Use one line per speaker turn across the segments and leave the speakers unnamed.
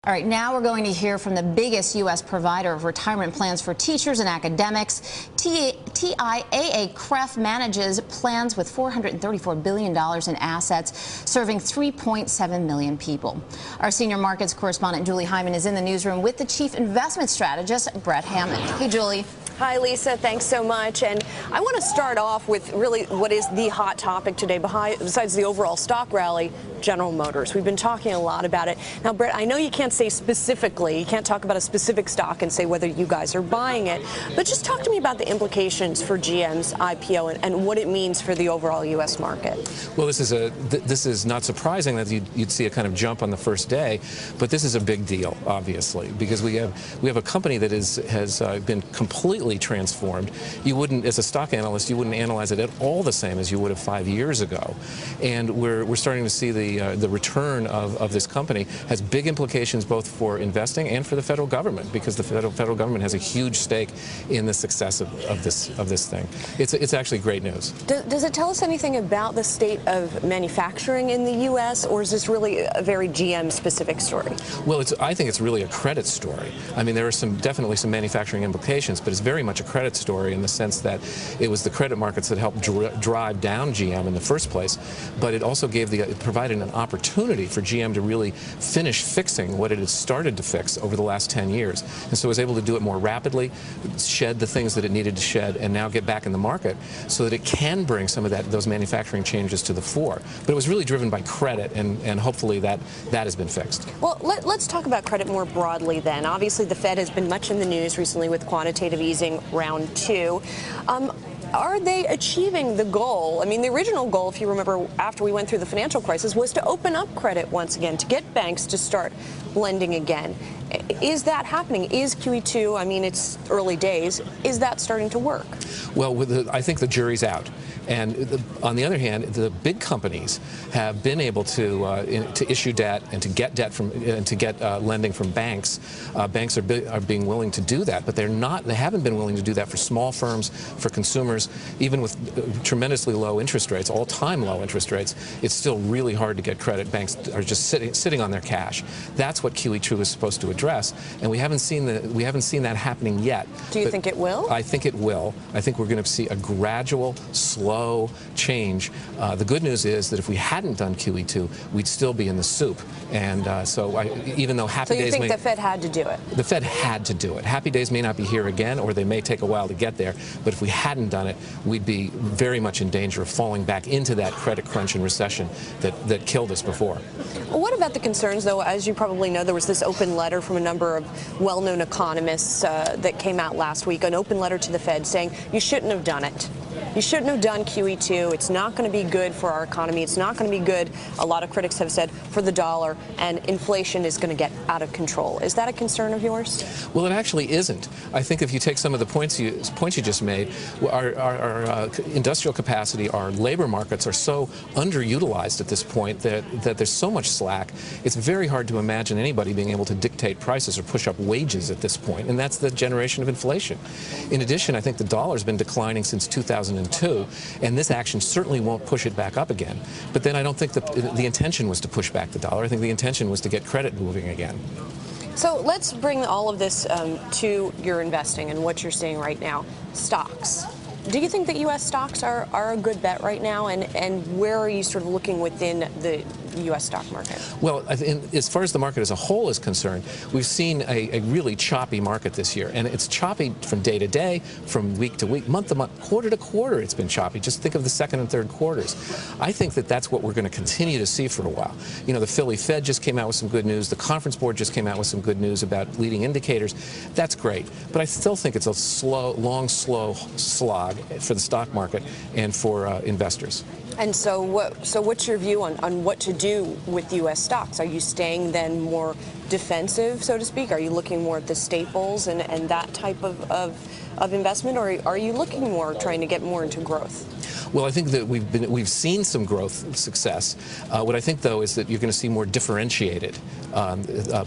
All right, now we're going to hear from the biggest U.S. provider of retirement plans for teachers and academics. TIAA-CREF manages plans with $434 billion in assets, serving 3.7 million people. Our senior markets correspondent, Julie Hyman, is in the newsroom with the chief investment strategist, Brett Hammond. Hey, Julie.
Hi, Lisa. Thanks so much. And I want to start off with really what is the hot topic today, besides the overall stock rally, General Motors. We've been talking a lot about it. Now, Brett, I know you can't say specifically, you can't talk about a specific stock and say whether you guys are buying it, but just talk to me about the implications for GM's IPO and what it means for the overall U.S. market.
Well, this is not surprising that you'd see a kind of jump on the first day, but this is a big deal, obviously, because we have a company that has been completely transformed. You wouldn't, as a stock analyst, you wouldn't analyze it at all the same as you would have 5 years ago. And we're starting to see the return of this company has big implications both for investing and for the federal government, because the federal government has a huge stake in the success of this thing. It's actually great news.
Does it tell us anything about the state of manufacturing in the U.S., or is this really a very GM-specific story?
Well, I think it's really a credit story. I mean, there are definitely some manufacturing implications, but it's very much a credit story in the sense that it was the credit markets that helped drive down GM in the first place, but it also provided an opportunity for GM to really finish fixing what it had started to fix over the last 10 years. And so it was able to do it more rapidly, shed the things that it needed to shed, and now get back in the market so that it can bring some of those manufacturing changes to the fore. But it was really driven by credit, and hopefully that has been fixed.
Well, let's talk about credit more broadly then. Obviously, the Fed has been much in the news recently with quantitative easing round 2. Are they achieving the goal? I mean, the original goal, if you remember, after we went through the financial crisis, was to open up credit once again, to get banks to start lending again. Is that happening? Is QE2, I mean, it's early days, is that starting to work?
Well, I think the jury's out. And on the other hand, the big companies have been able to issue debt and to get debt from lending from banks. Banks are being willing to do that, but they haven't been willing to do that for small firms, for consumers, even with tremendously low interest rates, all-time low interest rates. It's still really hard to get credit. Banks are just sitting on their cash. That's what QE2 is supposed to address, and we haven't seen that happening yet.
Do you think it will?
I think it will. I think we're going to see a gradual, slow change. The good news is that if we hadn't done QE2, we'd still be in the soup. And even though happy days
So you think the Fed had to do it?
The Fed had to do it. Happy days may not be here again, or they may take a while to get there, but if we hadn't done it, we'd be very much in danger of falling back into that credit crunch and recession that killed us before.
Well, what about the concerns, though? As you probably know, there was this open letter from a number of well-known economists that came out last week, an open letter to the Fed saying you shouldn't have done it. You shouldn't have done QE2. It's not going to be good for our economy. It's not going to be good, a lot of critics have said, for the dollar, and inflation is going to get out of control. Is that a concern of yours?
Well, it actually isn't. I think if you take some of the points you just made, our industrial capacity, our labor markets are so underutilized at this point that there's so much slack. It's very hard to imagine anybody being able to dictate prices or push up wages at this point, and that's the generation of inflation. In addition, I think the dollar's been declining since 2002, and this action certainly won't push it back up again. But then I don't think the intention was to push back the dollar. I think the intention was to get credit moving again.
So let's bring all of this to your investing and what you're seeing right now. Stocks. Do you think that U.S. stocks are a good bet right now, and where are you sort of looking within the U.S. stock market?
Well, as far as the market as a whole is concerned, we've seen a really choppy market this year, and it's choppy from day to day, from week to week, month to month, quarter to quarter. It's been choppy. Just think of the second and third quarters. I think that's what we're going to continue to see for a while. You know, the Philly Fed just came out with some good news. The Conference Board just came out with some good news about leading indicators. That's great, but I still think it's a long, slow slog for the stock market and for investors.
And so what's your view on what to do with U.S. stocks? Are you staying then more defensive, so to speak? Are you looking more at the staples and that type of investment, or are you looking more, trying to get more into growth?
Well, I think that we've seen some growth success. What I think, though, is that you're going to see more differentiated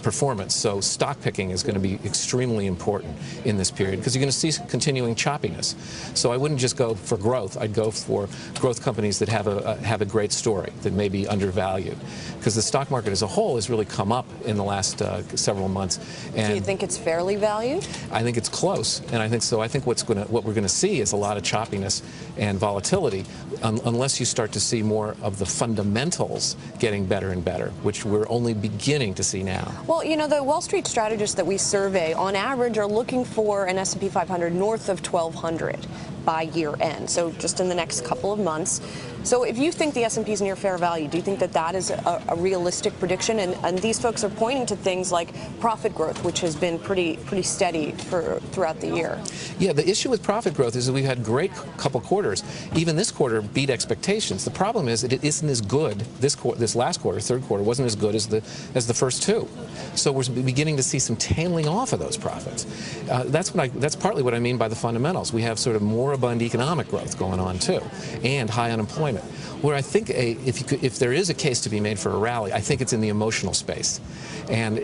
performance. So stock picking is going to be extremely important in this period because you're going to see continuing choppiness. So I wouldn't just go for growth. I'd go for growth companies that have a great story that may be undervalued, because the stock market as a whole has really come up in the last several months. And
do you think it's fairly valued?
I think it's close, and I think so. I think what we're going to see is a lot of choppiness and volatility, unless you start to see more of the fundamentals getting better and better, which we're only beginning to see now.
Well, you know, the Wall Street strategists that we survey, on average, are looking for an S&P 500 north of 1,200 by year end, so just in the next couple of months. So if you think the S&P is near fair value, do you think that that is a realistic prediction? And these folks are pointing to things like profit growth, which has been pretty steady throughout the year.
Yeah, the issue with profit growth is that we've had great couple quarters. Even this quarter beat expectations. The problem is that it isn't as good. This last quarter, third quarter, wasn't as good as the first two. So we're beginning to see some tailing off of those profits. That's partly what I mean by the fundamentals. We have sort of moribund economic growth going on too, and high unemployment. Where I think if there is a case to be made for a rally, I think it's in the emotional space, and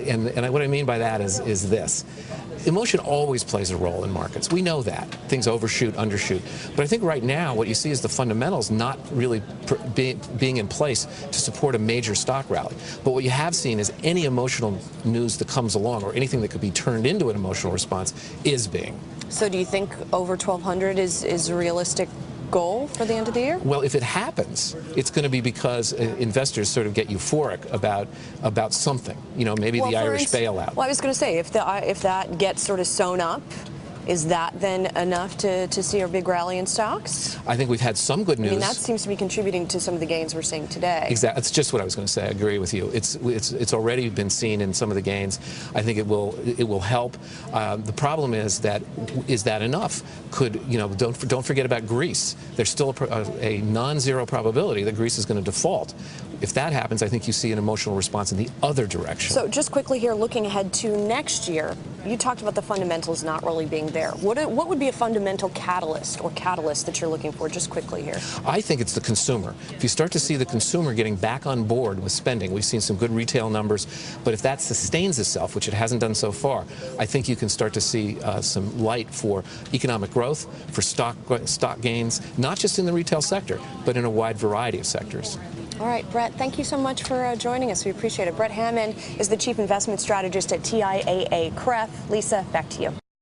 what I mean by that is this. Emotion always plays a role in markets. We know that. Things overshoot, undershoot. But I think right now what you see is the fundamentals not really being in place to support a major stock rally. But what you have seen is any emotional news that comes along, or anything that could be turned into an emotional response, is being.
So do you think over 1,200 is a realistic goal for the end of the year?
Well, if it happens, it's going to be because investors sort of get euphoric about something. You know, maybe the Irish bailout.
Well, I was going to say, if that gets sort of sewn up, is that then enough to see a big rally in stocks?
I think we've had some good news.
I mean, that seems to be contributing to some of the gains we're seeing today.
Exactly. That's just what I was going to say. I agree with you. It's already been seen in some of the gains. I think it will help. The problem is that enough? Don't forget about Greece. There's still a non-zero probability that Greece is going to default. If that happens, I think you see an emotional response in the other direction.
So just quickly here, looking ahead to next year, you talked about the fundamentals not really being there. What would be a fundamental catalyst that you're looking for, just quickly here?
I think it's the consumer. If you start to see the consumer getting back on board with spending, we've seen some good retail numbers, but if that sustains itself, which it hasn't done so far, I think you can start to see some light for economic growth, for stock gains, not just in the retail sector, but in a wide variety of sectors.
All right, Brett, thank you so much for joining us. We appreciate it. Brett Hammond is the Chief Investment Strategist at TIAA-CREF. Lisa, back to you.